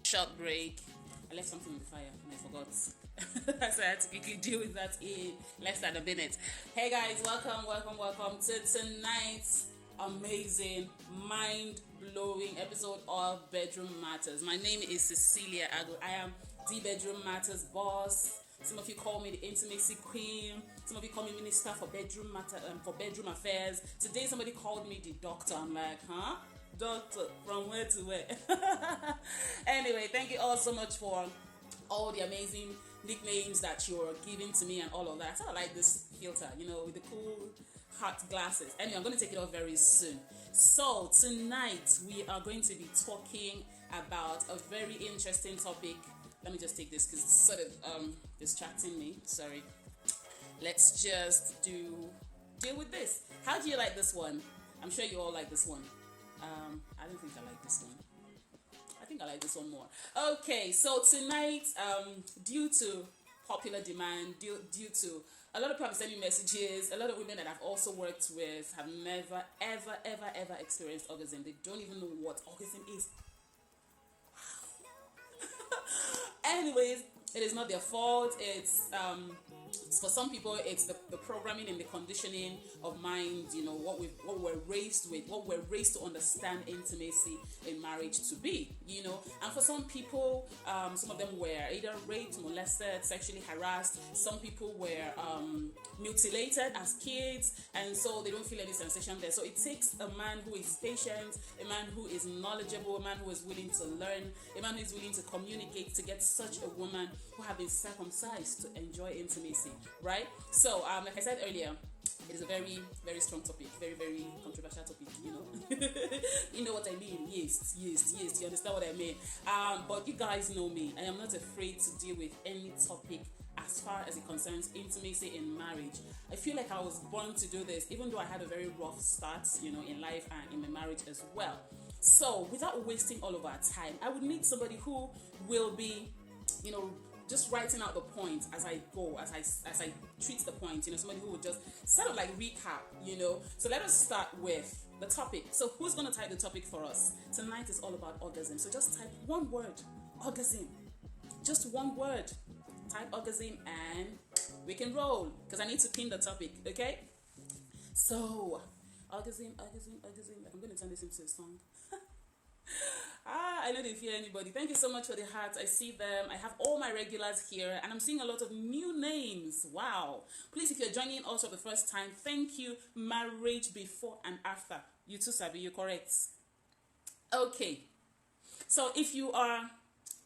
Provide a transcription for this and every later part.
Short break. I left something on the fire and I forgot. So I had to quickly deal with that in less than a minute. Hey guys, welcome to tonight's amazing, mind-blowing episode of Bedroom Matters. My name is Cecilia Ago. I am the Bedroom Matters boss. Some of you call me the intimacy queen. Some of you call me minister for bedroom matter, for bedroom affairs. Today somebody called me the doctor. I'm like, huh? Doctor, from where to where? Anyway, thank you all so much for all the amazing nicknames that you're giving to me and all of that. I like this filter, with the cool hot glasses. Anyway, I'm going to take it off very soon. So tonight we are going to be talking about a very interesting topic. Let me just take this because it's sort of distracting me. Sorry. Let's just deal with this. How do you like this one? I'm sure you all like this one. I don't think I like this one. I think I like this one more. Okay, so tonight, due to popular demand, due to a lot of people have sent me messages, a lot of women that I've also worked with have never, ever experienced orgasm. They don't even know what orgasm is. Anyways, it is not their fault. It's for some people it's the programming and the conditioning of mind, what we're raised with, what we're raised to understand intimacy in marriage to be, and for some people, some of them were either raped, molested, sexually harassed. Some people were mutilated as kids, and so they don't feel any sensation there. So it takes a man who is patient, a man who is knowledgeable, a man who is willing to learn, a man who is willing to communicate to get such a woman who have been circumcised to enjoy intimacy, right? So like I said earlier, it is a very, very strong topic, very, very controversial topic, You know what I mean? Yes, you understand what I mean? But you guys know me. I am not afraid to deal with any topic as far as it concerns intimacy in marriage. I feel like I was born to do this, even though I had a very rough start, in life and in my marriage as well. So without wasting all of our time, I would need somebody who will be, just writing out the point as I go, as I treat the point, somebody who would just sort of like recap, So let us start with the topic. So who's going to type the topic for us? Tonight is all about orgasm. So just type one word, orgasm. Just one word. Type orgasm and we can roll because I need to pin the topic, okay? So, orgasm. I'm going to turn this into a song. I know they fear anybody. Thank you so much for the hearts. I see them. I have all my regulars here and I'm seeing a lot of new names. Wow. Please, if you're joining us for the first time, thank you. Marriage before and after. You too, Sabi, you're correct. Okay. So if you are,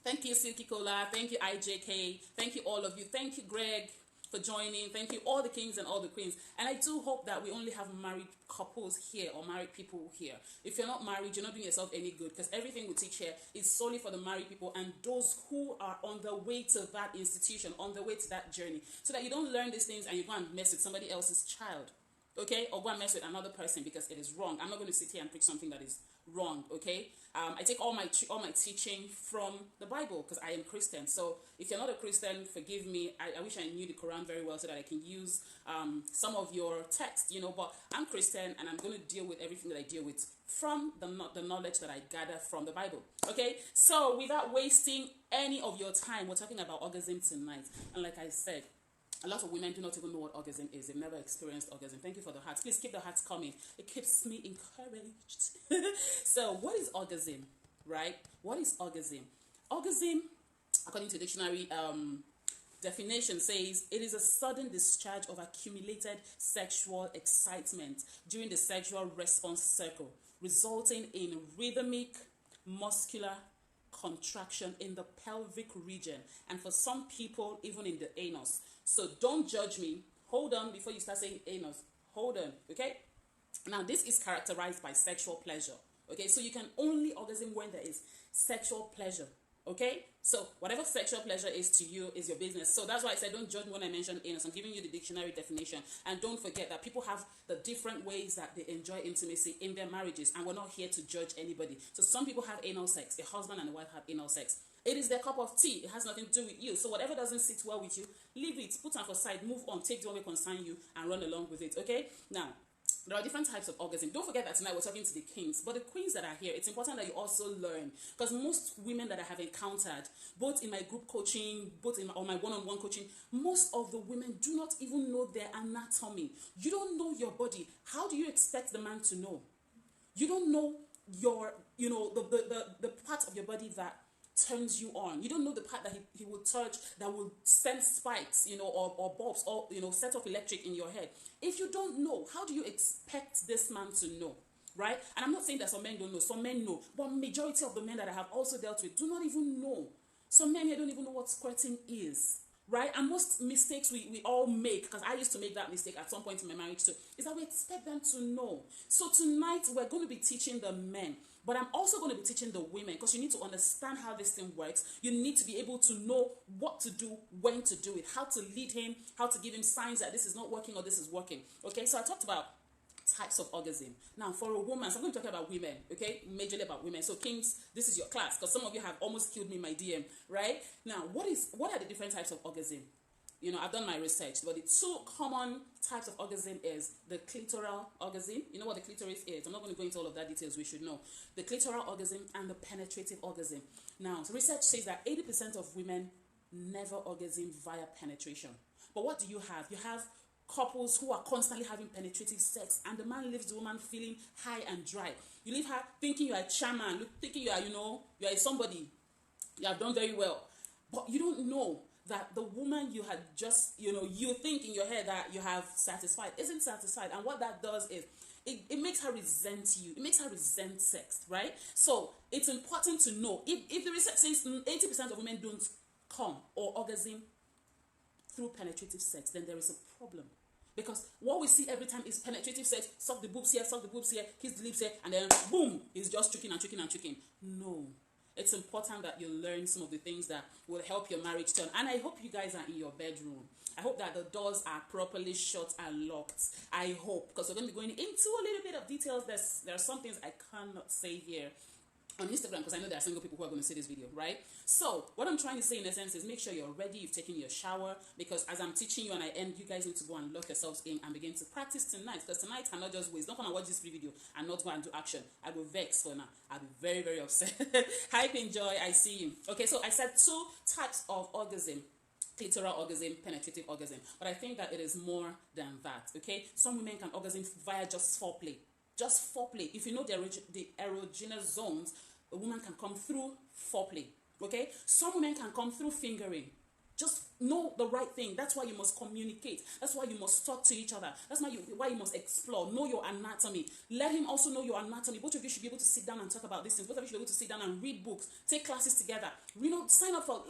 thank you, Silky Cola. Thank you, IJK. Thank you, all of you. Thank you, Greg, for joining. Thank you, all the kings and all the queens. And I do hope that we only have married couples here or married people here. If you're not married, you're not doing yourself any good because everything we teach here is solely for the married people and those who are on the way to that institution, on the way to that journey, so that you don't learn these things and you go and mess with somebody else's child, okay? Or go and mess with another person because it is wrong. I'm not going to sit here and preach something that is wrong, okay? I take all my teaching from the Bible because I am Christian. So if you're not a Christian, forgive me. I wish I knew the Quran very well so that I can use some of your text, but I'm Christian and I'm going to deal with everything that I deal with from the knowledge that I gather from the Bible, okay? So without wasting any of your time, we're talking about orgasm tonight. And like I said, a lot of women do not even know what orgasm is. They've never experienced orgasm. Thank you for the hearts. Please keep the hearts coming. It keeps me encouraged. So what is orgasm, right? What is orgasm? Orgasm, according to dictionary definition, says it is a sudden discharge of accumulated sexual excitement during the sexual response cycle, resulting in rhythmic, muscular contraction in the pelvic region, and for some people, even in the anus. So don't judge me. Hold on before you start saying anus. Hold on, okay? Now, this is characterized by sexual pleasure, okay? So you can only orgasm when there is sexual pleasure, okay? So whatever sexual pleasure is to you is your business. So that's why I said don't judge me when I mention anus. I'm giving you the dictionary definition. And don't forget that people have the different ways that they enjoy intimacy in their marriages, and we're not here to judge anybody. So some people have anal sex. A husband and a wife have anal sex. It is their cup of tea. It has nothing to do with you. So whatever doesn't sit well with you, leave it, put it aside, move on, take the one that concern you and run along with it, okay? Now, There are different types of orgasm. Don't forget that tonight we're talking to the kings, but the queens that are here, it's important that you also learn, because most women that I have encountered, both in my group coaching, or my one-on-one coaching, most of the women do not even know their anatomy. You don't know your body. How do you expect the man to know? You don't know your, the part of your body that turns you on. You don't know the part that he will touch that will send spikes, or bulbs, or, set off electric in your head. If you don't know, how do you expect this man to know? Right? And I'm not saying that some men don't know. Some men know. But majority of the men that I have also dealt with do not even know. Some men here don't even know what squirting is. Right? And most mistakes we all make, because I used to make that mistake at some point in my marriage too, is that we expect them to know. So tonight we're going to be teaching the men, but I'm also going to be teaching the women, because you need to understand how this thing works. You need to be able to know what to do, when to do it, how to lead him, how to give him signs that this is not working or this is working. Okay, so I talked about types of orgasm. Now, for a woman, so I'm going to talk about women, okay? Majorly about women. So, kings, this is your class, because some of you have almost killed me in my DM, right? Now, what are the different types of orgasm? I've done my research, but the two common types of orgasm is the clitoral orgasm. You know what the clitoris is? I'm not going to go into all of that details. We should know. The clitoral orgasm and the penetrative orgasm. Now, so research says that 80% of women never orgasm via penetration. But what do you have? You have couples who are constantly having penetrative sex, and the man leaves the woman feeling high and dry. You leave her thinking you are a chairman, thinking you are, you are somebody. You have done very well. But you don't know that the woman you had just, you think in your head that you have satisfied isn't satisfied. And what that does is it makes her resent you. It makes her resent sex, right? So it's important to know, if the research says 80% of women don't come or orgasm through penetrative sex, then there is a problem. Because what we see every time is penetrative sex, suck the boobs here, kiss the lips here, and then boom, he's just tricking and tricking and tricking. No. It's important that you learn some of the things that will help your marriage turn. And I hope you guys are in your bedroom. I hope that the doors are properly shut and locked. I hope, because we're going to be going into a little bit of details. There are some things I cannot say here on Instagram, because I know there are single people who are going to see this video, right? So what I'm trying to say in essence is make sure you're ready, you've taken your shower, because as I'm teaching you and I end, you guys need to go and lock yourselves in and begin to practice tonight, because tonight cannot just waste. Don't come and watch this free video and not go and do action. I will vex for now. I'll be very, very upset. Hype and joy, I see you. Okay, so I said two types of orgasm. Clitoral orgasm, penetrative orgasm. But I think that it is more than that, okay? Some women can orgasm via just foreplay. Just foreplay. If you know the erogenous zones, a woman can come through foreplay, okay? Some women can come through fingering. Just know the right thing. That's why you must communicate. That's why you must talk to each other. That's why you must explore. Know your anatomy. Let him also know your anatomy. Both of you should be able to sit down and talk about these things. Both of you should be able to sit down and read books, take classes together. Sign up for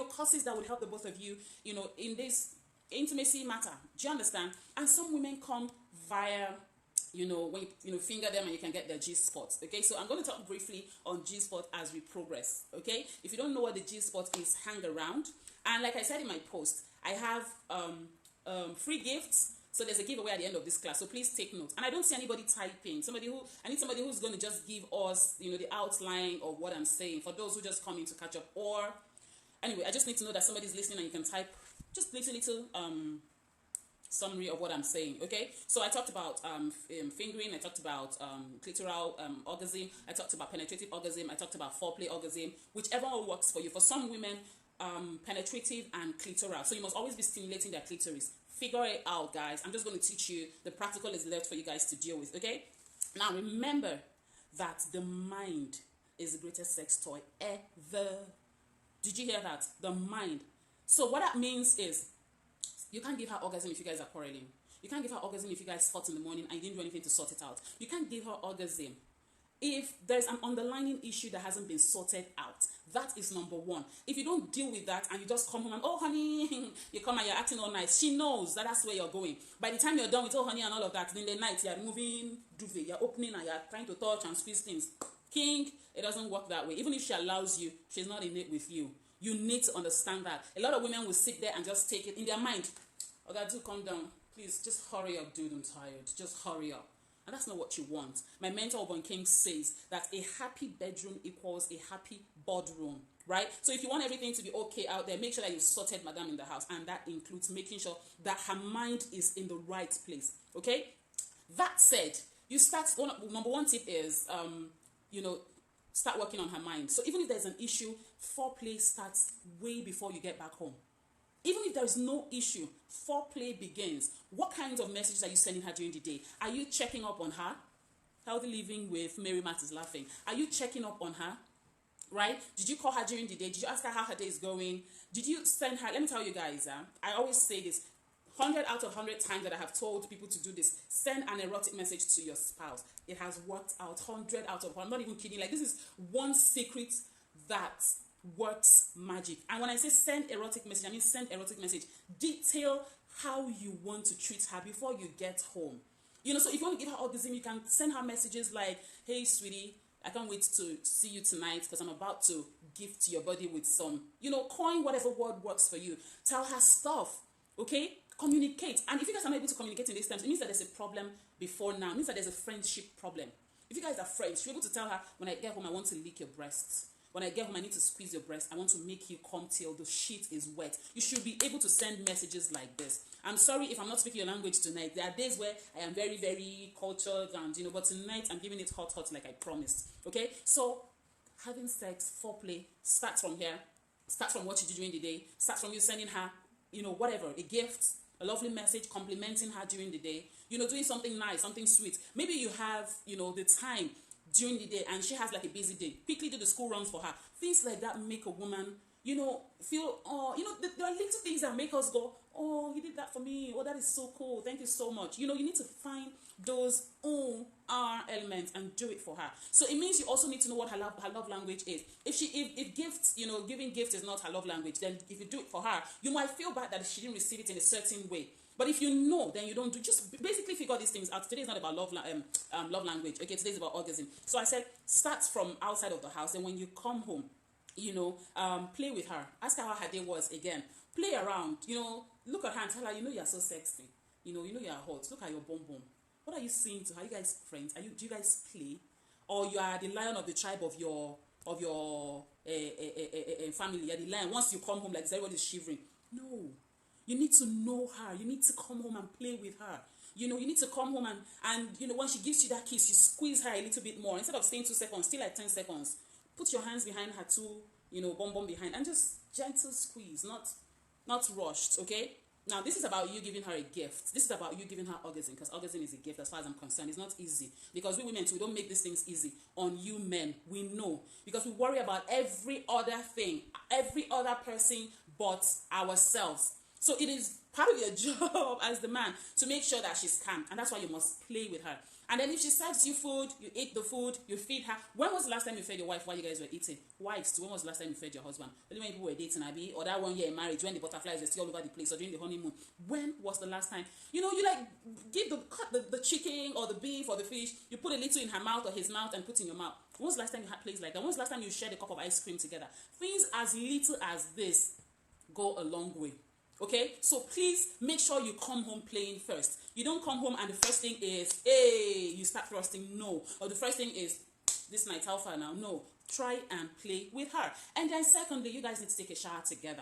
courses that will help the both of you, in this intimacy matter. Do you understand? And some women come via when you finger them and you can get their G-spot. Okay, so I'm going to talk briefly on G-spot as we progress. Okay, if you don't know what the G-spot is, hang around. And like I said in my post, I have free gifts. So there's a giveaway at the end of this class. So please take note. And I don't see anybody typing. I need somebody who's going to just give us, the outline of what I'm saying for those who just come in to catch up. Or anyway, I just need to know that somebody's listening and you can type just little summary of what I'm saying. Okay, so I talked about fingering, I talked about clitoral orgasm, I talked about penetrative orgasm, I talked about foreplay orgasm, whichever one works for you. For some women, penetrative and clitoral, so you must always be stimulating their clitoris. Figure it out, guys. I'm just going to teach you. The practical is left for you guys to deal with. Okay, now remember that the mind is the greatest sex toy ever. Did you hear that? The mind. So what that means is, you can't give her orgasm if you guys are quarreling. You can't give her orgasm if you guys fought in the morning and you didn't do anything to sort it out. You can't give her orgasm if there's an underlying issue that hasn't been sorted out. That is number one. If you don't deal with that and you just come home and, oh, honey, you come and you're acting all nice, she knows that that's where you're going. By the time you're done with, oh, honey, and all of that, in the night, you're moving duvet, you're opening and you're trying to touch and squeeze things. King, it doesn't work that way. Even if she allows you, she's not in it with you. You need to understand that. A lot of women will sit there and just take it in their mind. Oh, God, do calm down. Please, just hurry up, dude. I'm tired. Just hurry up. And that's not what you want. My mentor, Bon King, says that a happy bedroom equals a happy boardroom, right? So if you want everything to be okay out there, make sure that you've sorted madam in the house. And that includes making sure that her mind is in the right place, okay? That said, you start, number one tip is, you know, start working on her mind. So even if there's an issue, foreplay starts way before you get back home. Even if there is no issue, foreplay begins. What kinds of messages are you sending her during the day? Are you checking up on her? Healthy living with Mary Matt is laughing. Are you checking up on her? Right? Did you call her during the day? Did you ask her how her day is going? Did you send her? Let me tell you guys, I always say this 100 out of 100 times that I have told people to do this. Send an erotic message to your spouse. It has worked out 100 out of 100. I'm not even kidding. Like, this is one secret that works magic. And when I say send erotic message, I mean send erotic message. Detail how you want to treat her before you get home. You know, so if you want to give her orgasm, you can send her messages like, hey, sweetie, I can't wait to see you tonight because I'm about to gift your body with some, you know, coin whatever word works for you. Tell her stuff, okay? Communicate. And if you guys are not able to communicate in these terms, it means that there's a problem before now. It means that there's a friendship problem. If you guys are friends, you're able to tell her, when I get home, I want to lick your breasts. When I get home, I need to squeeze your breast. I want to make you come till the sheet is wet. You should be able to send messages like this. I'm sorry if I'm not speaking your language tonight. There are days where I am very, very cultured and, you know, but tonight I'm giving it hot, like I promised. Okay? So, having sex, foreplay, starts from here. Starts from what you do during the day. Starts from you sending her, you know, whatever, a gift, a lovely message, complimenting her during the day. You know, doing something nice, something sweet. Maybe you have, you know, the time during the day and she has like a busy day. Quickly do the school runs for her. Things like that make a woman, you know, feel, oh, you know, there are little things that make us go, oh, you did that for me. Oh, that is so cool. Thank you so much. You know, you need to find those elements and do it for her. So it means you also need to know what her love language is. If gifts, you know, giving gifts is not her love language, then if you do it for her, you might feel bad that she didn't receive it in a certain way. But if you know, then you don't do. Just basically figure these things out. Today is not about love language. Okay, today is about orgasm. So I said, start from outside of the house, and when you come home, you know, play with her. Ask her how her day was again. Play around. You know, look at her and tell her, you know, you're so sexy. You know you're hot. Look at your bum bum. What are you saying to her? Are you guys friends? Do you guys play, or you are the lion of the tribe of your family? You're the lion. Once you come home, like everybody's shivering. No. You need to know her. You need to come home and play with her. You know, you need to come home and you know, when she gives you that kiss, you squeeze her a little bit more. Instead of staying 2 seconds, stay like 10 seconds. Put your hands behind her too, you know, bum behind, and just gentle squeeze, not rushed, okay? Now, this is about you giving her a gift. This is about you giving her orgasm, because orgasm is a gift as far as I'm concerned. It's not easy, because we women, we don't make these things easy on you men. We know, because we worry about every other thing, every other person but ourselves. So it is part of your job as the man to make sure that she's calm. And that's why you must play with her. And then if she serves you food, you eat the food, you feed her. When was the last time you fed your wife while you guys were eating? Wives too. When was the last time you fed your husband? Only when people were dating, Abby, or that 1 year in marriage when the butterflies were still all over the place, or during the honeymoon. When was the last time? You know, you like cut the chicken or the beef or the fish, you put a little in her mouth or his mouth and put in your mouth. When was the last time you had plays like that? When was the last time you shared a cup of ice cream together? Things as little as this go a long way. Okay, so please make sure you come home playing first. You don't come home and the first thing is, hey, you start thrusting. No. Or the first thing is, this night, how far now? No. Try and play with her. And then secondly, you guys need to take a shower together.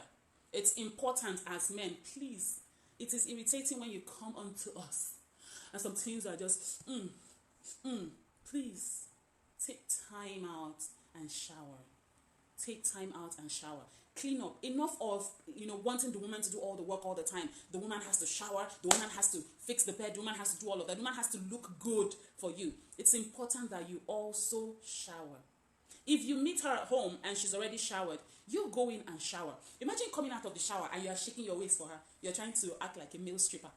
It's important as men. Please, it is irritating when you come onto us and some things are just, please, take time out and shower. Take time out and shower. Clean up. Enough of, you know, wanting the woman to do all the work all the time. The woman has to shower. The woman has to fix the bed. The woman has to do all of that. The woman has to look good for you. It's important that you also shower. If you meet her at home and she's already showered, you go in and shower. Imagine coming out of the shower and you are shaking your waist for her. You're trying to act like a male stripper.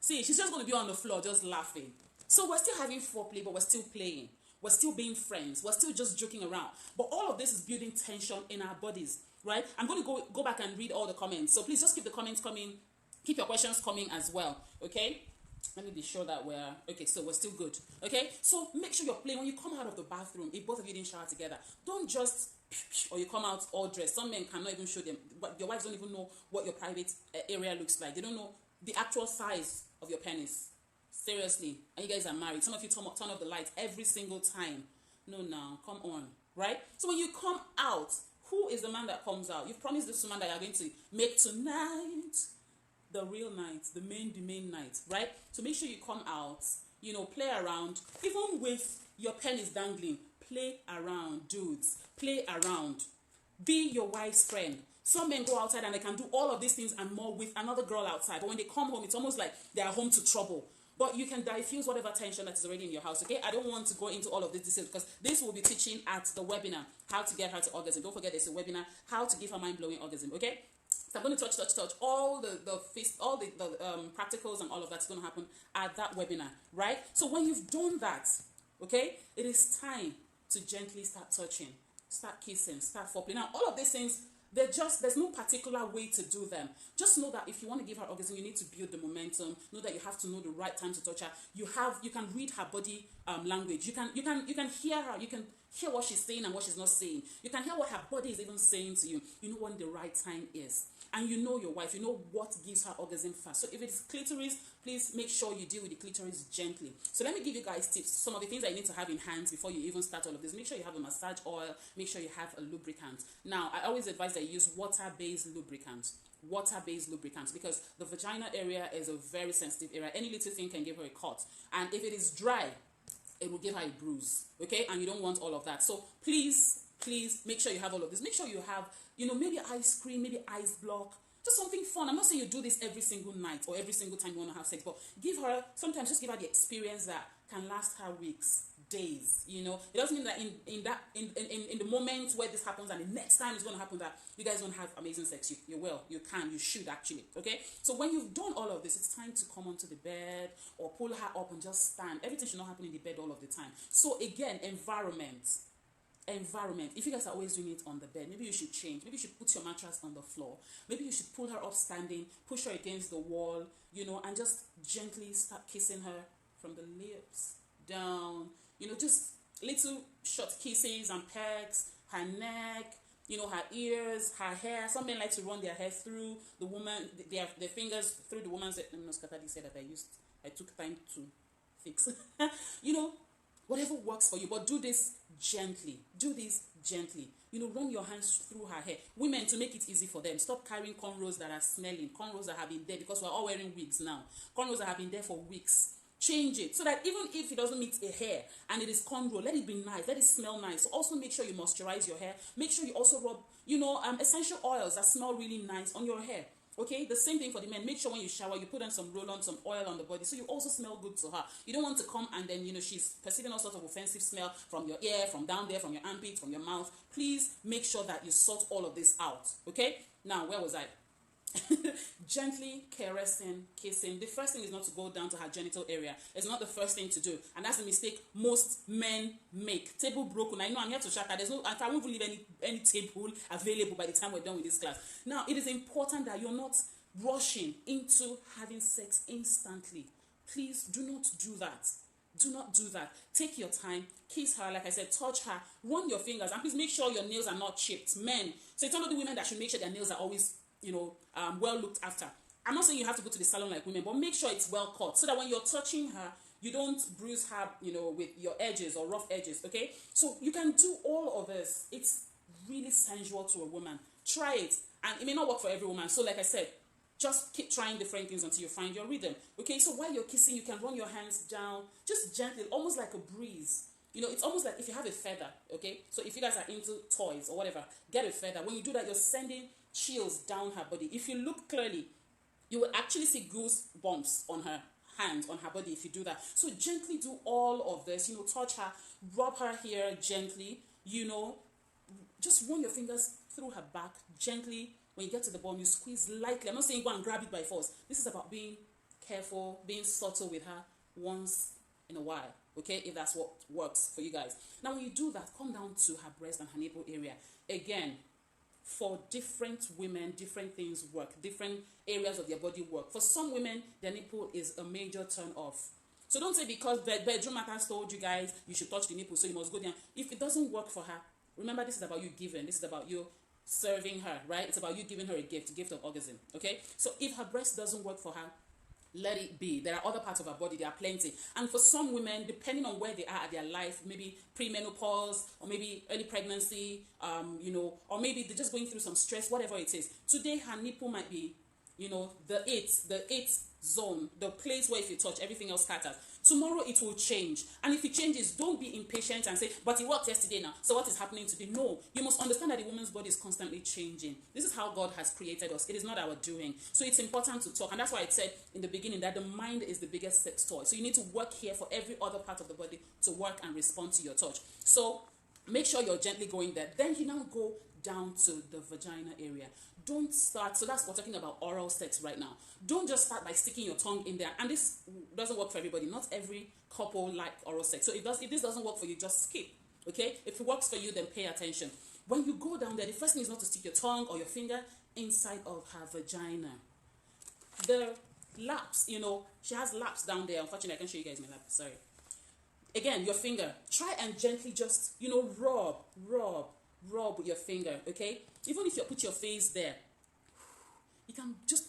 See, she's just going to be on the floor just laughing. So we're still having foreplay, but we're still playing. We're still being friends. We're still just joking around. But all of this is building tension in our bodies. Right? I'm going to go back and read all the comments. So please just keep the comments coming. Keep your questions coming as well. Okay? Let me be sure that okay, so we're still good. Okay? So make sure you're playing. When you come out of the bathroom, if both of you didn't shower together, don't just, or you come out all dressed. Some men cannot even show them. But your wives don't even know what your private area looks like. They don't know the actual size of your penis. Seriously. And you guys are married. Some of you turn off the lights every single time. No, come on. Right? So when you come out, who is the man that comes out? You've promised this woman that you're going to make tonight the real night, the main night, right? So make sure you come out, you know, play around. Even with your penis dangling, play around, dudes. Play around. Be your wife's friend. Some men go outside and they can do all of these things and more with another girl outside. But when they come home, it's almost like they are home to trouble. But you can diffuse whatever tension that is already in your house, okay? I don't want to go into all of this details because this will be teaching at the webinar, how to get her to orgasm. Don't forget, there's a webinar, how to give her mind-blowing orgasm, okay? So I'm going to touch. All the practicals and all of that's going to happen at that webinar, right? So when you've done that, okay, it is time to gently start touching, start kissing, start foreplay. Now, all of these things, there's no particular way to do them. Just know that if you want to give her orgasm, you need to build the momentum. Know that you have to know the right time to touch her. You can read her body language. You can hear her. You can hear what she's saying and what she's not saying. You can hear what her body is even saying to you. You know when the right time is. And you know your wife, you know what gives her orgasm fast. So if it's clitoris, please make sure you deal with the clitoris gently. So let me give you guys tips. Some of the things that you need to have in hand before you even start all of this. Make sure you have a massage oil. Make sure you have a lubricant. Now, I always advise that you use water-based lubricant. Water-based lubricants, because the vagina area is a very sensitive area. Any little thing can give her a cut. And if it is dry, it will give her a bruise. Okay? And you don't want all of that. So please make sure you have all of this. Make sure you have, you know, maybe ice cream, maybe ice block, just something fun. I'm not saying you do this every single night or every single time you want to have sex, but sometimes just give her the experience that can last her weeks, days. You know, it doesn't mean that in the moment where this happens and the next time it's going to happen that you guys won't have amazing sex. You will, you can, you should actually. Okay, so when you've done all of this, it's time to come onto the bed or pull her up and just stand. Everything should not happen in the bed all of the time. So again, environment. If you guys are always doing it on the bed, maybe you should change. Maybe you should put your mattress on the floor. Maybe you should pull her up standing, push her against the wall, you know, and just gently start kissing her from the lips down, you know, just little short kisses and pecks, her neck, you know, her ears, her hair. Some men like to run their hair through the woman, their fingers through the woman's. Let me not scatter this hair that I took time to fix. You know, whatever works for you, but do this gently. Do this gently. You know, run your hands through her hair. Women, to make it easy for them, stop carrying cornrows that are smelling, cornrows that have been there, because we're all wearing wigs now. Cornrows that have been there for weeks. Change it so that even if it doesn't meet a hair and it is cornrow, let it be nice, let it smell nice. Also make sure you moisturize your hair. Make sure you also rub, you know, essential oils that smell really nice on your hair. Okay, the same thing for the men. Make sure when you shower, you put on some roll-on, some oil on the body, so you also smell good to her. You don't want to come and then, you know, she's perceiving all sorts of offensive smell from your ear, from down there, from your armpit, from your mouth. Please make sure that you sort all of this out. Okay, now where was I? Gently caressing, kissing. The first thing is not to go down to her genital area. It's not the first thing to do, and that's the mistake most men make. Table broken. I know I'm here to shatter. I won't leave any table available by the time we're done with this class. Now, it is important that you're not rushing into having sex instantly. Please do not do that. Do not do that. Take your time. Kiss her, like I said, touch her. Run your fingers, and please make sure your nails are not chipped. Men, so it's not the women that should make sure their nails are always, you know, well looked after. I'm not saying you have to go to the salon like women, but make sure it's well cut so that when you're touching her, you don't bruise her, you know, with your edges or rough edges, okay? So you can do all of this. It's really sensual to a woman. Try it, and it may not work for every woman. So like I said, just keep trying different things until you find your rhythm, okay? So while you're kissing, you can run your hands down, just gently, almost like a breeze. You know, it's almost like if you have a feather, okay? So if you guys are into toys or whatever, get a feather. When you do that, you're sending chills down her body. If you look clearly, you will actually see goosebumps on her hands, on her body if you do that. So gently do all of this, you know, touch her, rub her hair gently, you know, just run your fingers through her back gently. When you get to the bottom, you squeeze lightly. I'm not saying go and grab it by force. This is about being careful, being subtle with her once in a while, okay, if that's what works for you guys. Now, when you do that, come down to her breast and her nipple area. Again, for different women, different things work. Different areas of their body work. For some women, their nipple is a major turn off. So don't say because bedroom matters told you guys you should touch the nipple, so you must go down. If it doesn't work for her, remember, this is about you giving. This is about you serving her, right? It's about you giving her a gift of orgasm, okay? So if her breast doesn't work for her, let it be. There are other parts of her body, there are plenty. And for some women, depending on where they are at their life, maybe premenopause or maybe early pregnancy, you know, or maybe they're just going through some stress, whatever it is. Today, her nipple might be, the it zone, the place where if you touch, everything else scatters. Tomorrow it will change. And if it changes, don't be impatient and say, but it worked yesterday now, so what is happening today? No, you must understand that the woman's body is constantly changing. This is how God has created us. It is not our doing. So it's important to talk. And that's why I said in the beginning that the mind is the biggest sex toy. So you need to work here for every other part of the body to work and respond to your touch. So make sure you're gently going there. Then you now go down to the vagina area. Don't start, so that's, we're talking about oral sex right now. Don't just start by sticking your tongue in there. And this doesn't work for everybody. Not every couple like oral sex. So if this doesn't work for you, just skip. Okay? If it works for you, then pay attention. When you go down there, the first thing is not to stick your tongue or your finger inside of her vagina. The laps, she has laps down there. Unfortunately, I can't show you guys my lap. Sorry. Again, your finger. Try and gently just, rub with your finger, okay? Even if you put your face there, you can just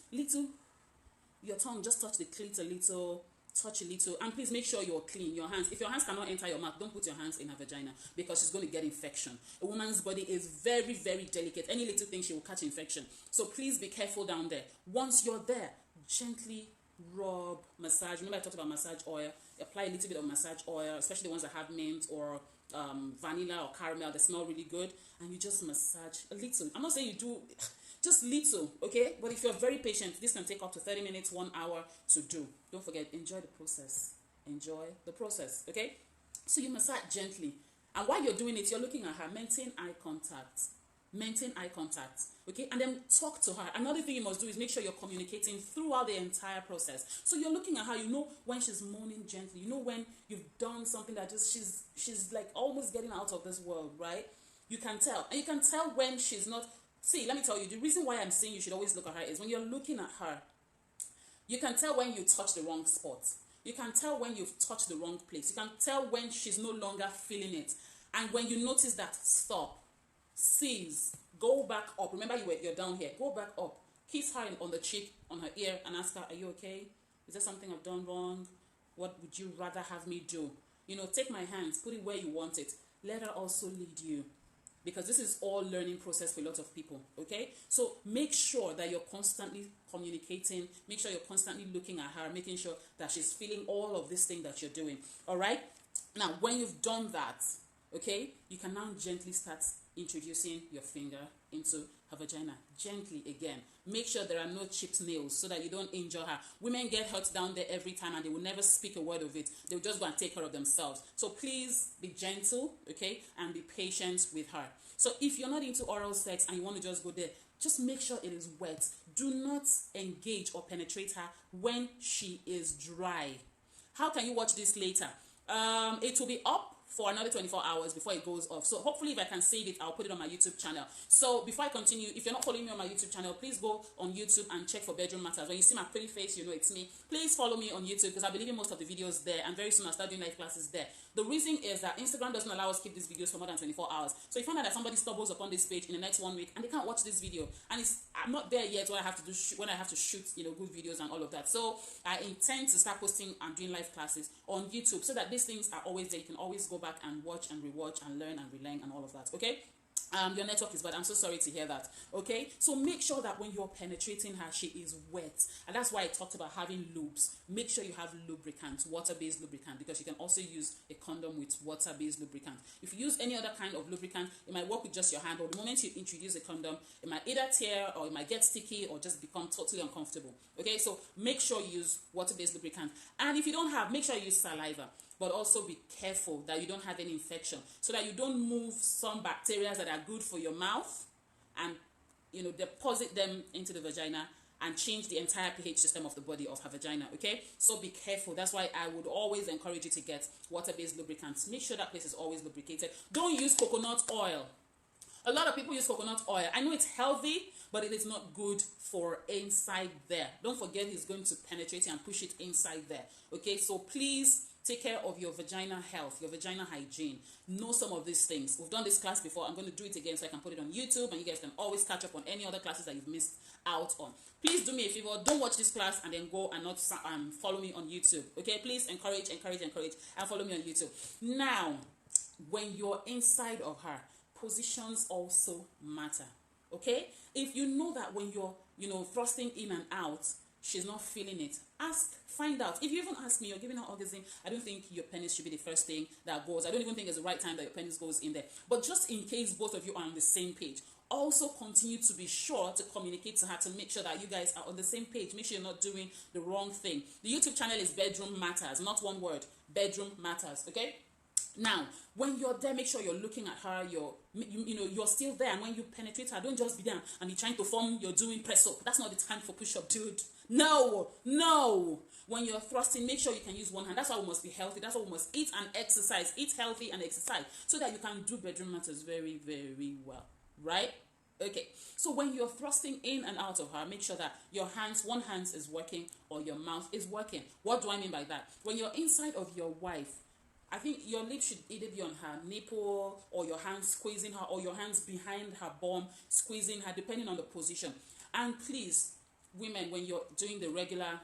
your tongue just touch the clit a little, touch a little, and please make sure you're clean. Your hands, if your hands cannot enter your mouth, don't put your hands in her vagina because she's going to get infection. A woman's body is very, very delicate. Any little thing, she will catch infection. So please be careful down there. Once you're there, gently rub, massage. Remember I talked about massage oil. Apply a little bit of massage oil, especially the ones that have mint or vanilla or caramel. They smell really good, and you just massage a little. I'm not saying you do just little, okay? But if you're very patient, this can take up to 30 minutes, 1 hour to do. Don't forget, enjoy the process. Enjoy the process, okay? So you massage gently, and while you're doing it, you're looking at her. Maintain eye contact. Maintain eye contact, okay? And then talk to her. Another thing you must do is make sure you're communicating throughout the entire process. So you're looking at her, when she's moaning gently, when you've done something that just she's like almost getting out of this world, right? You can tell. And you can tell when she's not. See, let me tell you, the reason why I'm saying you should always look at her is when you're looking at her, you can tell when you touch the wrong spot. You can tell when you've touched the wrong place. You can tell when she's no longer feeling it. And when you notice that, stop. Cease, go back up. Remember you're down here. Go back up. Kiss her on the cheek, on her ear, and ask her, are you okay? Is there something I've done wrong? What would you rather have me do? Take my hands, put it where you want it. Let her also lead you. Because this is all learning process for a lot of people, okay? So make sure that you're constantly communicating. Make sure you're constantly looking at her, making sure that she's feeling all of this thing that you're doing, all right? Now, when you've done that, okay, you can now gently start introducing your finger into her vagina. Gently again. Make sure there are no chipped nails so that you don't injure her. Women get hurt down there every time and they will never speak a word of it. They'll just go and take care of themselves. So please be gentle, okay, and be patient with her. So if you're not into oral sex and you want to just go there, just make sure it is wet. Do not engage or penetrate her when she is dry. How can you watch this later? It will be up for another 24 hours before it goes off. So hopefully if I can save it, I'll put it on my YouTube channel. So before I continue, if you're not following me on my YouTube channel, please go on YouTube and check for Bedroom Matters. When you see my pretty face, you know it's me. Please follow me on YouTube because I'll be leaving most of the videos there, and very soon I'll start doing live classes there. The reason is that Instagram doesn't allow us to keep these videos for more than 24 hours. So you find out that somebody stumbles upon this page in the next 1 week and they can't watch this video, and I'm not there yet when I have to shoot good videos and all of that. So I intend to start posting and doing live classes on YouTube so that these things are always there. You can always go back and watch and rewatch and learn and relearn and all of that, okay? Your network is bad. I'm so sorry to hear that, okay? So make sure that when you're penetrating her, she is wet. And that's why I talked about having lubes. Make sure you have lubricant, water-based lubricant, because you can also use a condom with water-based lubricant. If you use any other kind of lubricant, it might work with just your hand, but the moment you introduce a condom, it might either tear or it might get sticky or just become totally uncomfortable, okay? So make sure you use water-based lubricant. And if you don't have, make sure you use saliva. But also be careful that you don't have any infection, so that you don't move some bacteria that are good for your mouth and deposit them into the vagina and change the entire pH system of the body of her vagina, okay? So be careful. That's why I would always encourage you to get water-based lubricants. Make sure that place is always lubricated. Don't use coconut oil. A lot of people use coconut oil. I know it's healthy, but it is not good for inside there. Don't forget he's going to penetrate and push it inside there, okay? So please take care of your vagina health, your vagina hygiene. Know some of these things. We've done this class before. I'm going to do it again so I can put it on YouTube, and you guys can always catch up on any other classes that you've missed out on. Please do me a favor. Don't watch this class and then go and not follow me on YouTube. Okay? Please encourage, and follow me on YouTube. Now, when you're inside of her, positions also matter. Okay? If you know that when you're thrusting in and out, she's not feeling it. Find out. If you even ask me, you're giving her orgasm, I don't think your penis should be the first thing that goes. I don't even think it's the right time that your penis goes in there. But just in case both of you are on the same page, also continue to be sure to communicate to her to make sure that you guys are on the same page. Make sure you're not doing the wrong thing. The YouTube channel is Bedroom Matters, not one word. Bedroom Matters, okay? Now, when you're there, make sure you're looking at her, you're still there, and when you penetrate her, don't just be there and be trying to form you're doing press up. That's not the time for push up, dude. No. When you're thrusting, make sure you can use one hand. That's why we must be healthy. That's why we must eat and exercise. Eat healthy and exercise so that you can do bedroom matters very, very well, right? Okay, so when you're thrusting in and out of her, make sure that one hand is working or your mouth is working. What do I mean by that? When you're inside of your wife, I think your lips should either be on her nipple or your hands squeezing her or your hands behind her bum, squeezing her, depending on the position. And please, women, when you're doing the regular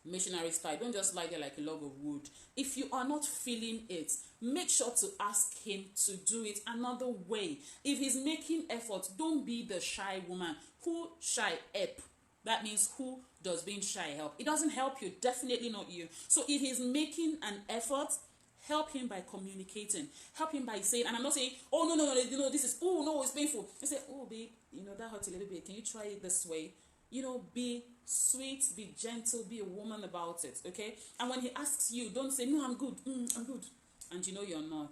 missionary style, don't just lie there like a log of wood. If you are not feeling it, make sure to ask him to do it another way. If he's making effort, don't be the shy woman. Who shy help? That means who does being shy help? It doesn't help you, definitely not you. So if he's making an effort, help him by communicating. Help him by saying, and I'm not saying, oh, no, this is, oh, no, it's painful. I say, oh, babe, that hurts a little bit. Can you try it this way? Be sweet, be gentle, be a woman about it, okay? And when he asks you, don't say, no, I'm good, I'm good. And you're not.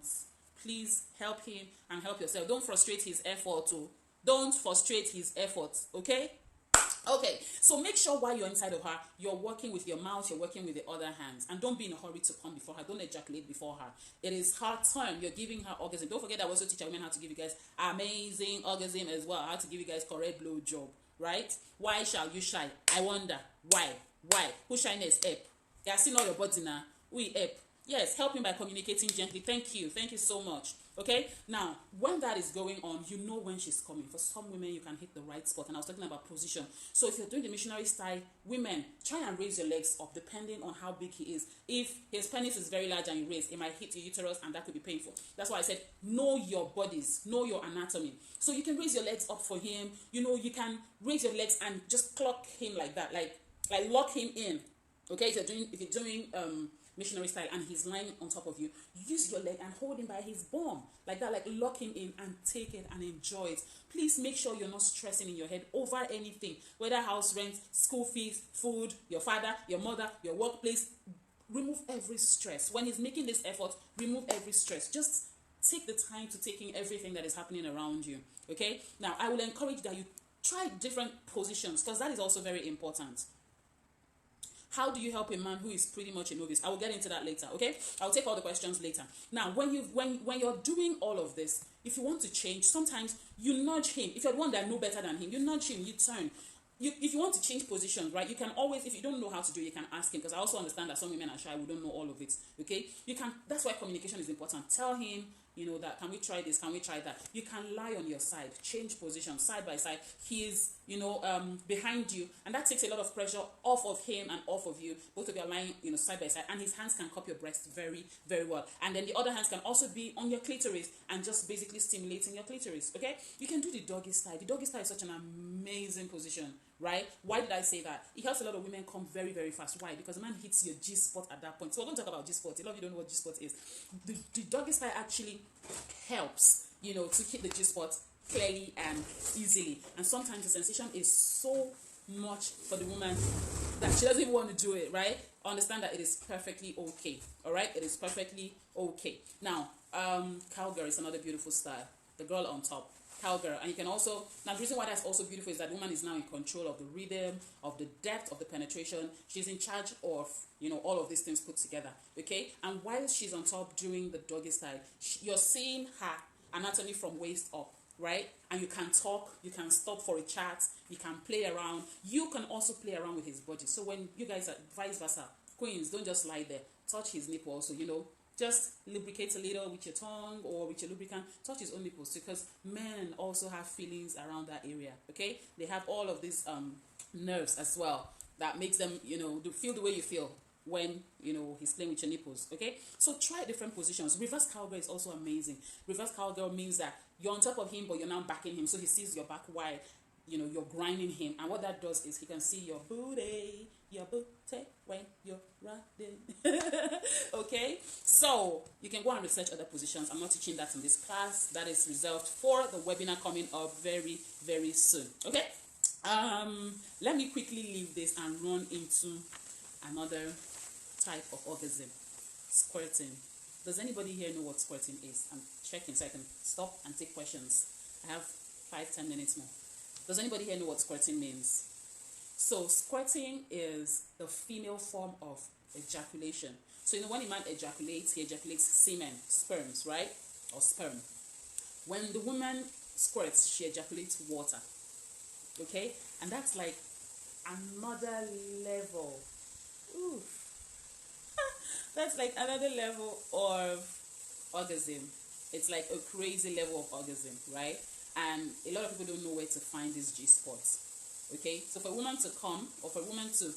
Please help him and help yourself. Don't frustrate his effort, too. Don't frustrate his efforts, okay? Okay, so make sure while you're inside of her, you're working with your mouth, you're working with the other hands. And don't be in a hurry to come before her. Don't ejaculate before her. It is her turn. You're giving her orgasm. Don't forget that I also teach women how to give you guys amazing orgasm as well. How to give you guys correct blow job, right? Why shall you shy? I wonder. Why? Who shyness? Help. Yeah, I see all your body now. We help. Yes, help him by communicating gently. Thank you so much. Okay, now when that is going on, you know when she's coming. For some women, you can hit the right spot, and I was talking about position. So if you're doing the missionary style, women, try and raise your legs up depending on how big he is. If his penis is very large and you raise, it might hit your uterus, and that could be painful. That's why I said know your bodies, know your anatomy. So you can raise your legs up for him. You can raise your legs and just clock him like that, like lock him in. Okay, if you're doing missionary style and he's lying on top of you, use your leg and hold him by his bum like that, like lock him in and take it and enjoy it. Please make sure you're not stressing in your head over anything, whether house rent, school fees, food, your father, your mother, your workplace. Remove every stress. When he's making this effort, remove every stress. Just take the time to take in everything that is happening around you. Okay, now I will encourage that you try different positions, because that is also very important. How do you help a man who is pretty much a novice? I will get into that later, okay? I'll take all the questions later. Now, when you're doing all of this, if you want to change, sometimes you nudge him. If you're the one that know better than him, you nudge him, you turn. If you want to change positions, right, you can always, if you don't know how to do it, you can ask him, because I also understand that some women are shy, we don't know all of it, okay? That's why communication is important. Tell him, that, can we try this, can we try that? You can lie on your side, change position, side by side. He is, behind you, and that takes a lot of pressure off of him and off of you. Both of you are lying, side by side, and his hands can cup your breast very, very well. And then the other hands can also be on your clitoris and just basically stimulating your clitoris, okay? You can do the doggy style. The doggy style is such an amazing position, right? Why did I say that? It helps a lot of women come very, very fast. Why? Because the man hits your G-spot at that point. So we're going to talk about G-spot. A lot of you don't know what G-spot is. The doggy style actually helps, to hit the G-spot clearly and easily. And sometimes the sensation is so much for the woman that she doesn't even want to do it, right? Understand that it is perfectly okay, all right? It is perfectly okay. Now, cowgirl is another beautiful style. The girl on top. Cowgirl. And you can also, now the reason why that's also beautiful is that the woman is now in control of the rhythm, of the depth of the penetration. She's in charge of, all of these things put together, okay? And while she's on top doing the doggy style, you're seeing her anatomy from waist up, right? And you can talk, you can stop for a chat, you can play around. You can also play around with his body. So when you guys are vice versa, queens, don't just lie there. Touch his nipple also, just lubricate a little with your tongue or with your lubricant. Touch his own nipples, because men also have feelings around that area, okay? They have all of these nerves as well that makes them, feel the way you feel when, he's playing with your nipples, okay? So try different positions. Reverse cowgirl is also amazing. Reverse cowgirl means that you're on top of him, but you're now backing him, so he sees your back wide. you're grinding him, and what that does is he can see your booty when you're riding. Okay, so you can go and research other positions. I'm not teaching that in this class. That is reserved for the webinar coming up very, very soon. Okay, let me quickly leave this and run into another type of orgasm: squirting. Does anybody here know what squirting is? I'm checking so I can stop and take questions. I have 5-10 minutes more. Does anybody here know what squirting means? So squirting is the female form of ejaculation. So when a man ejaculates, he ejaculates semen, sperms, right? Or sperm. When the woman squirts, she ejaculates water. Okay? And that's like another level. Ooh. That's like another level of orgasm. It's like a crazy level of orgasm, right? And a lot of people don't know where to find these G spots. Okay, so for a woman to come or for a woman to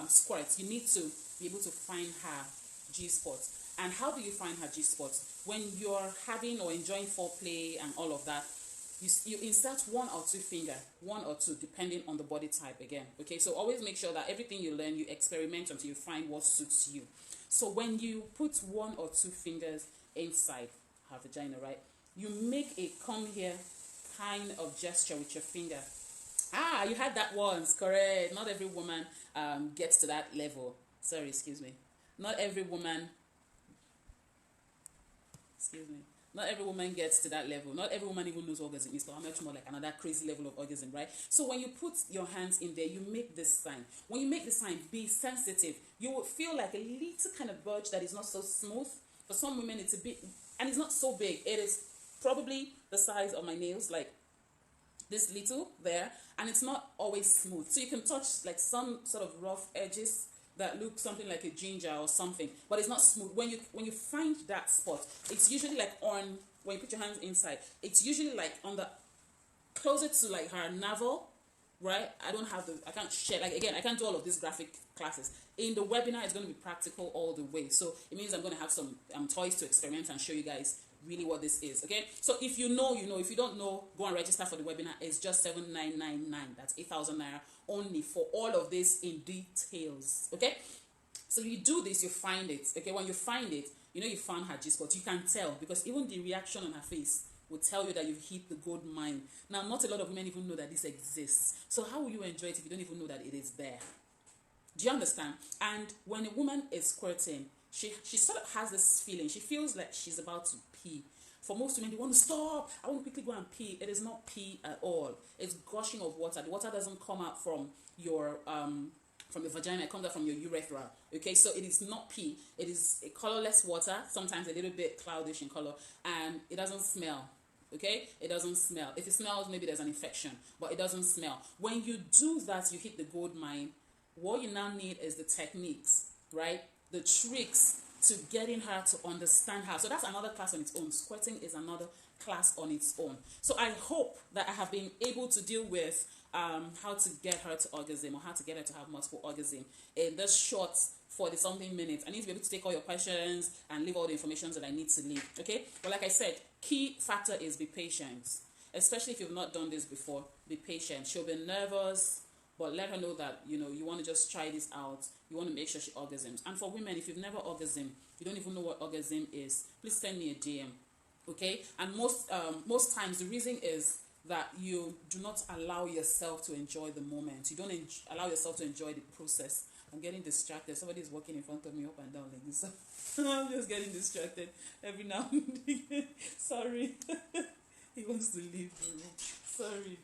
squirt, you need to be able to find her G spots. And how do you find her G spots? When you're having or enjoying foreplay and all of that, you insert 1 or 2 finger, 1 or 2, depending on the body type again. Okay, so always make sure that everything you learn, you experiment until you find what suits you. So when you put 1 or 2 fingers inside her vagina, right, you make a come here kind of gesture with your finger. Ah, you had that once, correct. Not every woman gets to that level. Sorry, excuse me. Not every woman gets to that level. Not every woman even knows orgasm is, so how much more like another crazy level of orgasm, right? So when you put your hands in there, you make this sign. When you make the sign, be sensitive. You will feel like a little kind of budge that is not so smooth. For some women, it's a bit, and it's not so big. It is probably the size of my nails, like this little there, and it's not always smooth. So you can touch like some sort of rough edges that look something like a ginger or something, but it's not smooth. When you find that spot, it's usually like on, when you put your hands inside, it's usually like on the, closer to like her navel, right? I can't share, like again, I can't do all of these graphic classes. In the webinar, it's going to be practical all the way. So it means I'm going to have some toys to experiment and show you guys really what this is. Okay, so if you know, you know. If you don't know, go and register for the webinar. It's just 7,999. That's 8,000 naira only for all of this in details. Okay, so you do this, you find it. Okay, when you find it, you found her G spot. You can tell because even the reaction on her face will tell you that you've hit the gold mine. Now, not a lot of women even know that this exists. So how will you enjoy it if you don't even know that it is there? Do you understand? And when a woman is squirting, she sort of has this feeling. She feels like she's about to pee. For most women, they want to stop. I want to quickly go and pee. It is not pee at all. It's gushing of water. The water doesn't come out from your vagina. It comes out from your urethra. Okay, so it is not pee. It is a colorless water, sometimes a little bit cloudish in color, and it doesn't smell. Okay, it doesn't smell. If it smells, maybe there's an infection, but it doesn't smell. When you do that, you hit the gold mine. What you now need is the techniques, right? The tricks to getting her to understand her. So that's another class on its own. Squirting is another class on its own. So I hope that I have been able to deal with how to get her to orgasm, or how to get her to have multiple orgasm in this short 40-something minutes. I need to be able to take all your questions and leave all the information that I need to leave. Okay? But like I said, key factor is be patient. Especially if you've not done this before, be patient. She'll be nervous, but let her know that, you want to just try this out. You want to make sure she orgasms. And for women, if you've never orgasmed, you don't even know what orgasm is, please send me a DM. Okay? And most times, the reason is that you do not allow yourself to enjoy the moment. You don't allow yourself to enjoy the process. I'm getting distracted. Somebody is walking in front of me up and down like this. I'm just getting distracted every now and again. Sorry. He wants to leave the room. Sorry.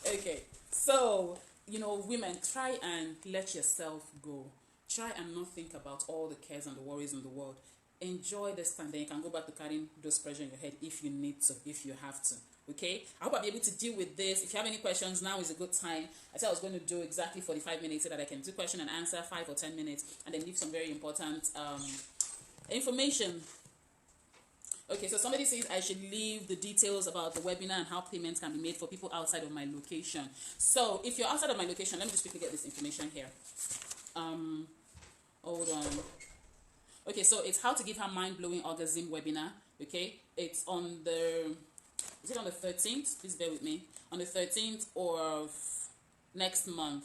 Okay, so, women, try and let yourself go. Try and not think about all the cares and the worries in the world. Enjoy this time. Then you can go back to carrying those pressure in your head if you need to, if you have to. Okay? I hope I'll be able to deal with this. If you have any questions, now is a good time. I said I was going to do exactly 45 minutes so that I can do question and answer 5 or 10 minutes and then leave some very important information. Okay, so somebody says I should leave the details about the webinar and how payments can be made for people outside of my location. So if you're outside of my location, let me just quickly get this information here. Hold on. Okay, so it's how to give her mind-blowing orgasm webinar. Okay, it's on the is it on the 13th? Please bear with me. On the 13th of next month.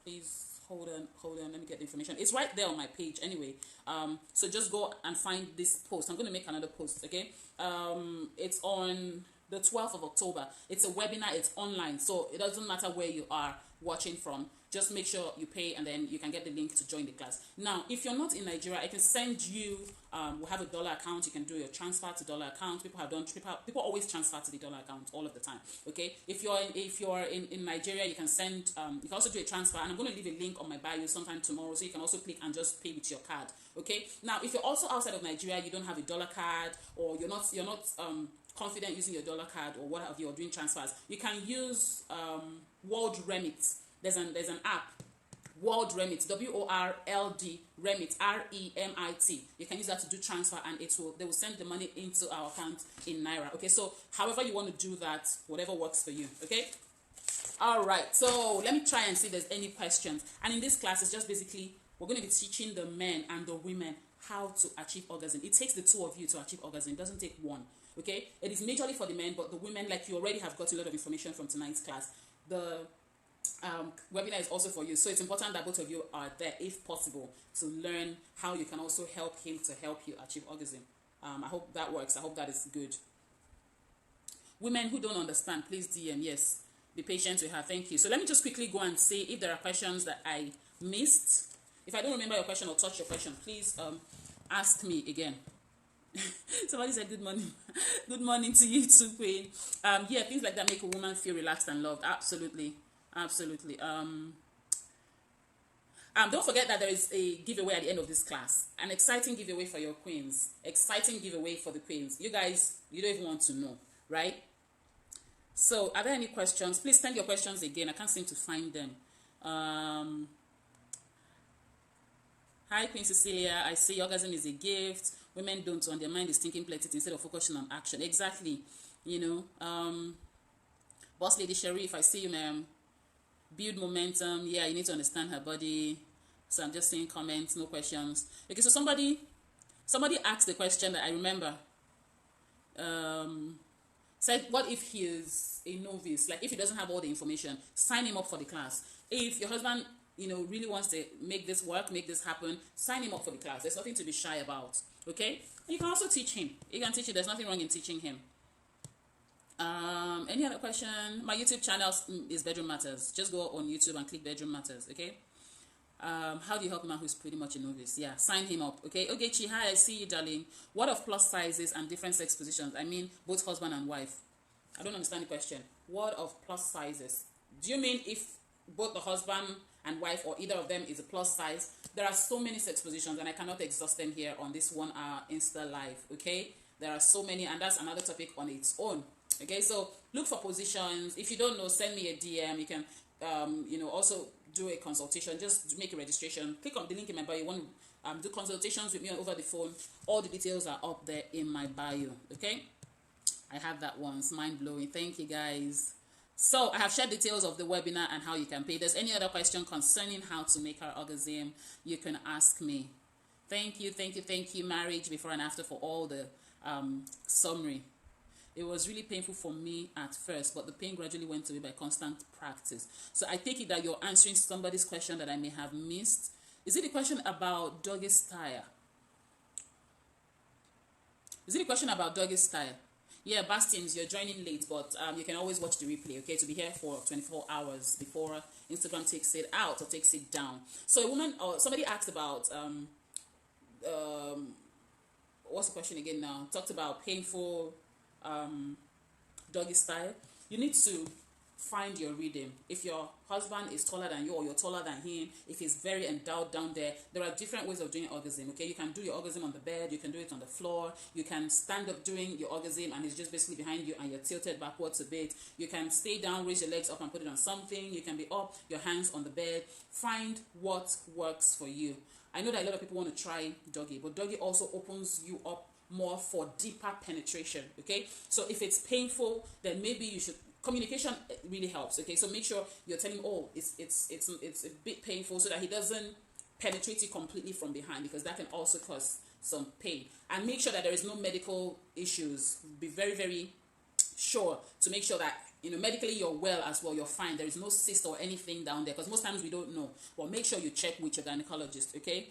Please hold on, let me get the information. It's right there on my page anyway. So just go and find this post. I'm going to make another post, okay? It's on the 12th of October. It's a webinar, it's online, so it doesn't matter where you are watching from. Just make sure you pay, and then you can get the link to join the class. Now, if you're not in Nigeria, I can send you, we have a dollar account. You can do your transfer to dollar account. People always transfer to the dollar account all of the time, okay? If you're in Nigeria, you can send, you can also do a transfer, and I'm going to leave a link on my bio sometime tomorrow, so you can also click and just pay with your card, okay? Now, if you're also outside of Nigeria, you don't have a dollar card, or you're not confident using your dollar card, or what have you, or doing transfers, you can use World Remit. There's an app, World Remit, WORLD Remit, REMIT. You can use that to do transfer, and they will send the money into our account in Naira. Okay, so however you want to do that, whatever works for you. Okay. All right. So let me try and see if there's any questions. And in this class, it's just basically we're going to be teaching the men and the women how to achieve orgasm. It takes the two of you to achieve orgasm. It doesn't take one. Okay. It is majorly for the men, but the women, like you already have got a lot of information from tonight's class. The webinar is also for you, so it's important that both of you are there if possible to learn how you can also help him to help you achieve orgasm. I hope that works. I hope that is good. Women who don't understand, please DM. Yes, be patient with her. Thank you. So let me just quickly go and see if there are questions that I missed. If I don't remember your question or touch your question, please ask me again. Somebody said good morning. Good morning to you too, Queen. Yeah, things like that make a woman feel relaxed and loved. Absolutely. Absolutely. Don't forget that there is a giveaway at the end of this class. An exciting giveaway for your queens. Exciting giveaway for the queens. You guys, you don't even want to know, right? So, are there any questions? Please send your questions again. I can't seem to find them. Hi, Queen Cecilia. I say orgasm is a gift. Women don't undermine the stinking plate instead of focusing on action. Exactly. You know, Boss Lady Sharif, I see you, ma'am. Build momentum. Yeah, you need to understand her body. So I'm just seeing comments, no questions. Okay, so somebody asked the question that I remember. Said, what if he is a novice? Like, if he doesn't have all the information, sign him up for the class. If your husband, really wants to make this work, make this happen, sign him up for the class. There's nothing to be shy about. Okay? And you can also teach him. You can teach him. There's nothing wrong in teaching him. Any other question? My YouTube channel is Bedroom Matters. Just go on YouTube and click Bedroom Matters, okay? How do you help a man who's pretty much a novice? Yeah, sign him up, okay? Ogechi, hi, I see you, darling. What of plus sizes and different sex positions? I mean, both husband and wife. I don't understand the question. What of plus sizes? Do you mean if both the husband and wife or either of them is a plus size? There are so many sex positions, and I cannot exhaust them here on this 1 hour Insta Live, okay? There are so many, and that's another topic on its own. Okay, so look for positions. If you don't know, send me a DM. You can, also do a consultation. Just make a registration. Click on the link in my bio. You want to do consultations with me over the phone. All the details are up there in my bio. Okay, I have that once. Mind blowing. Thank you, guys. So I have shared details of the webinar and how you can pay. If there's any other question concerning how to make our orgasm, you can ask me. Thank you, Marriage Before and After, for all the summary. It was really painful for me at first, but the pain gradually went away by constant practice. So I take it that you're answering somebody's question that I may have missed. Is it a question about doggy style? Yeah, Bastians, you're joining late, but you can always watch the replay, okay? To be here for 24 hours before Instagram takes it out or takes it down. So a woman, or somebody asked about, what's the question again now? Talked about painful doggy style. You need to find your rhythm. If your husband is taller than you or you're taller than him, if he's very endowed down there are different ways of doing orgasm, okay? You can do your orgasm on the bed, you can do it on the floor, you can stand up doing your orgasm and it's just basically behind you and you're tilted backwards a bit. You can stay down, raise your legs up and put it on something. You can be up, your hands on the bed. Find what works for you. I know that a lot of people want to try doggy, but doggy also opens you up more for deeper penetration, okay? So if it's painful, then maybe you should, communication really helps, okay? So make sure you're telling him, oh, it's a bit painful, so that he doesn't penetrate you completely from behind, because that can also cause some pain. And make sure that there is no medical issues. Be very, very sure to make sure that, medically you're well as well, you're fine. There is no cyst or anything down there, because most times we don't know. But make sure you check with your gynecologist, okay?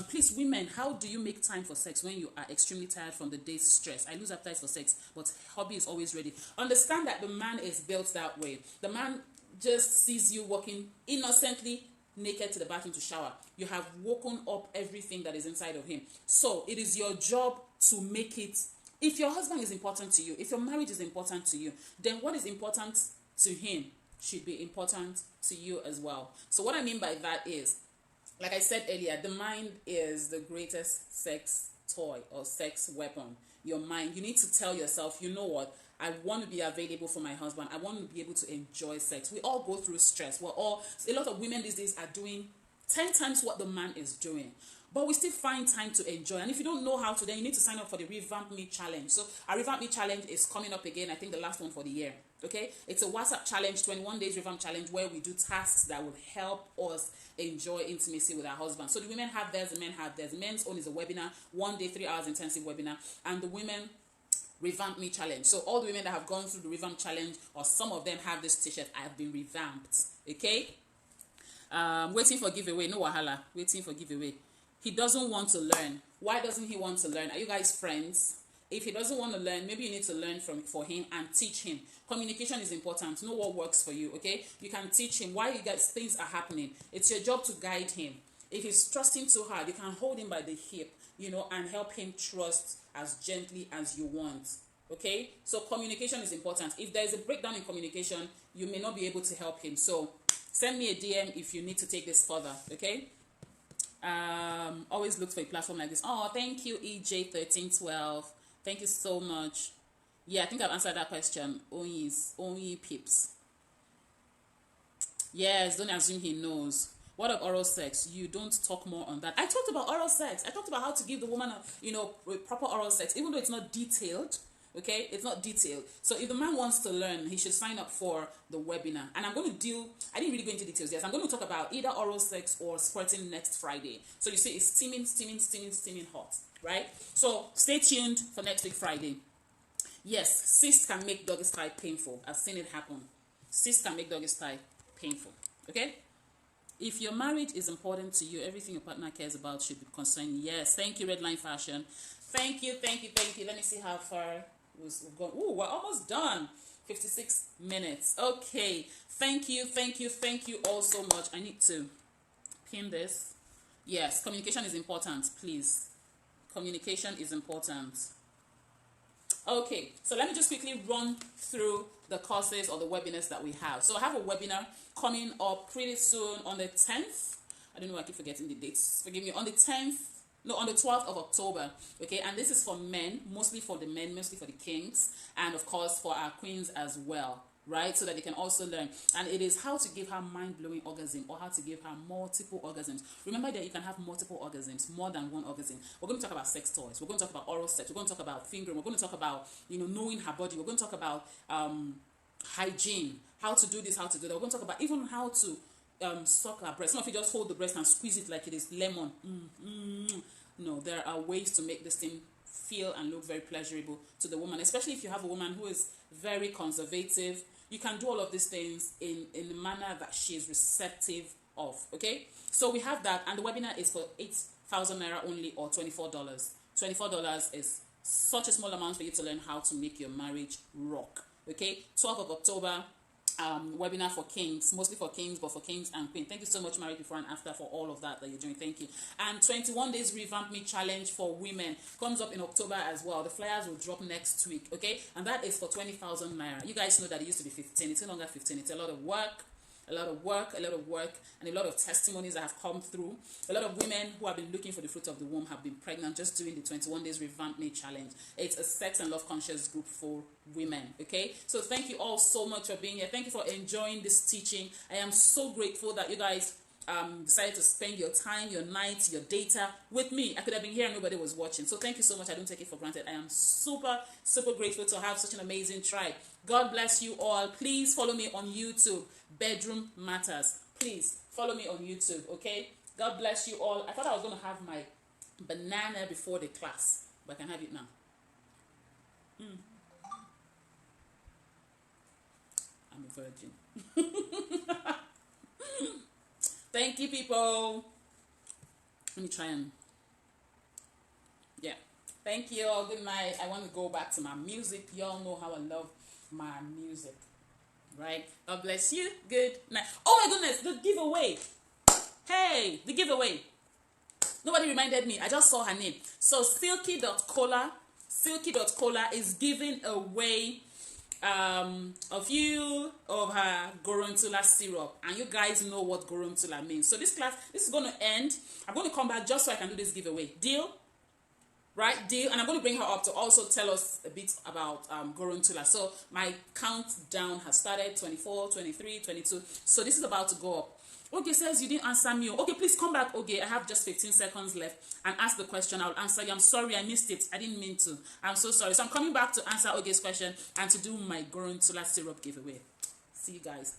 Please, women, how do you make time for sex when you are extremely tired from the day's stress? I lose appetite for sex, but hubby is always ready. Understand that the man is built that way. The man just sees you walking innocently naked to the bathroom to shower. You have woken up everything that is inside of him. So it is your job to make it. If your husband is important to you, if your marriage is important to you, then what is important to him should be important to you as well. So what I mean by that is, like I said earlier, the mind is the greatest sex toy or sex weapon. Your mind. You need to tell yourself, you know what? I want to be available for my husband. I want to be able to enjoy sex. We all go through stress. A lot of women these days are doing 10 times what the man is doing. But we still find time to enjoy. And if you don't know how to, then you need to sign up for the Revamp Me Challenge. So our Revamp Me Challenge is coming up again. I think the last one for the year. Okay? It's a WhatsApp challenge, 21 days Revamp Challenge, where we do tasks that will help us enjoy intimacy with our husband. So the women have theirs, the men have theirs. The men's own is a webinar, 1 day, 3 hours intensive webinar. And the women Revamp Me Challenge. So all the women that have gone through the Revamp Challenge, or some of them have this t-shirt, I have been revamped. Okay? Waiting for giveaway. No wahala. Waiting for giveaway. He doesn't want to learn. Why doesn't he want to learn? Are you guys friends? If he doesn't want to learn, maybe you need to learn for him and teach him. Communication is important. Know what works for you, okay? You can teach him why you guys things are happening. It's your job to guide him. If he's trusting too hard, you can hold him by the hip, and help him trust as gently as you want, okay? So communication is important. If there is a breakdown in communication, you may not be able to help him. So send me a DM if you need to take this further, okay? Always look for a platform like this. Oh, thank you, EJ1312. Thank you so much. Yeah, I think I've answered that question. Only pips. Yes, don't assume he knows. What of oral sex? You don't talk more on that. I talked about oral sex. I talked about how to give the woman proper oral sex, even though it's not detailed. Okay, it's not detailed. So if the man wants to learn, he should sign up for the webinar. And I'm going to I didn't really go into details. Yes, I'm going to talk about either oral sex or squirting next Friday. So you see, it's steaming hot, right? So stay tuned for next week Friday. Yes, cysts can make doggy style painful. I've seen it happen. Cysts can make doggy style painful. Okay? If your marriage is important to you, everything your partner cares about should be concerned. Yes, thank you, Redline Fashion. Thank you. Let me see how far we've gone. Ooh, we're almost done. 56 minutes. Okay. Thank you all so much. I need to pin this. Yes, communication is important, please. Communication is important. Okay, so let me just quickly run through the courses or the webinars that we have. So I have a webinar coming up pretty soon on the 10th. I don't know, I keep forgetting the dates. Forgive me. On the 12th of October. Okay, and this is for men, mostly for the men, mostly for the kings, and of course for our queens as well, right? So that they can also learn. And it is how to give her mind-blowing orgasm, or how to give her multiple orgasms. Remember that you can have multiple orgasms, more than one orgasm. We're going to talk about sex toys. We're going to talk about oral sex. We're going to talk about fingering. We're going to talk about, knowing her body. We're going to talk about hygiene, how to do this, how to do that. We're going to talk about even how to suck her breast. Some of you just hold the breast and squeeze it like it is lemon. No, there are ways to make this thing feel and look very pleasurable to the woman, especially if you have a woman who is very conservative. You can do all of these things in a manner that she is receptive of, okay? So we have that, and the webinar is for 8,000 Naira only, or $24. $24 is such a small amount for you to learn how to make your marriage rock, okay? 12th of October, webinar for kings, mostly for kings, but for kings and queens. Thank you so much, Married Before and After, for all of that you're doing. Thank you. And 21 days Revamp Me Challenge for women comes up in October as well. The flyers will drop next week, okay? And that is for 20,000 Naira. You guys know that it used to be 15. It's no longer 15. It's a lot of work. And a lot of testimonies that have come through. A lot of women who have been looking for the fruit of the womb have been pregnant just doing the 21 days Revamp Me Challenge. It's a sex and love conscious group for women, okay? So thank you all so much for being here. Thank you for enjoying this teaching. I am so grateful that you guys decided to spend your time, your nights, your data with me. I could have been here and nobody was watching. So thank you so much. I don't take it for granted. I am super grateful to have such an amazing tribe. God bless you all. Please follow me on YouTube. Bedroom Matters. Please follow me on YouTube, okay? God bless you all. I thought I was going to have my banana before the class, but I can have it now. I'm a virgin. Thank you, people. Let me try and, yeah. Thank you all. Good night. I want to go back to my music. Y'all know how I love my music, right? God bless you. Good night. Oh my goodness, the giveaway. Hey, the giveaway. Nobody reminded me. I just saw her name. So Silky.Cola is giving away a few of her Gorontula syrup, and you guys know what Gorontula means. So this is going to end. I'm going to come back just so I can do this giveaway. Deal? Right? Deal? And I'm going to bring her up to also tell us a bit about Gorontula. So my countdown has started. 24, 23, 22. So this is about to go up. Okay, says you didn't answer me. Okay, please come back. Okay, I have just 15 seconds left, and ask the question. I'll answer you. I'm sorry, I missed it. I didn't mean to. I'm so sorry. So I'm coming back to answer Oge's question and to do my Gorontula syrup giveaway. See you guys.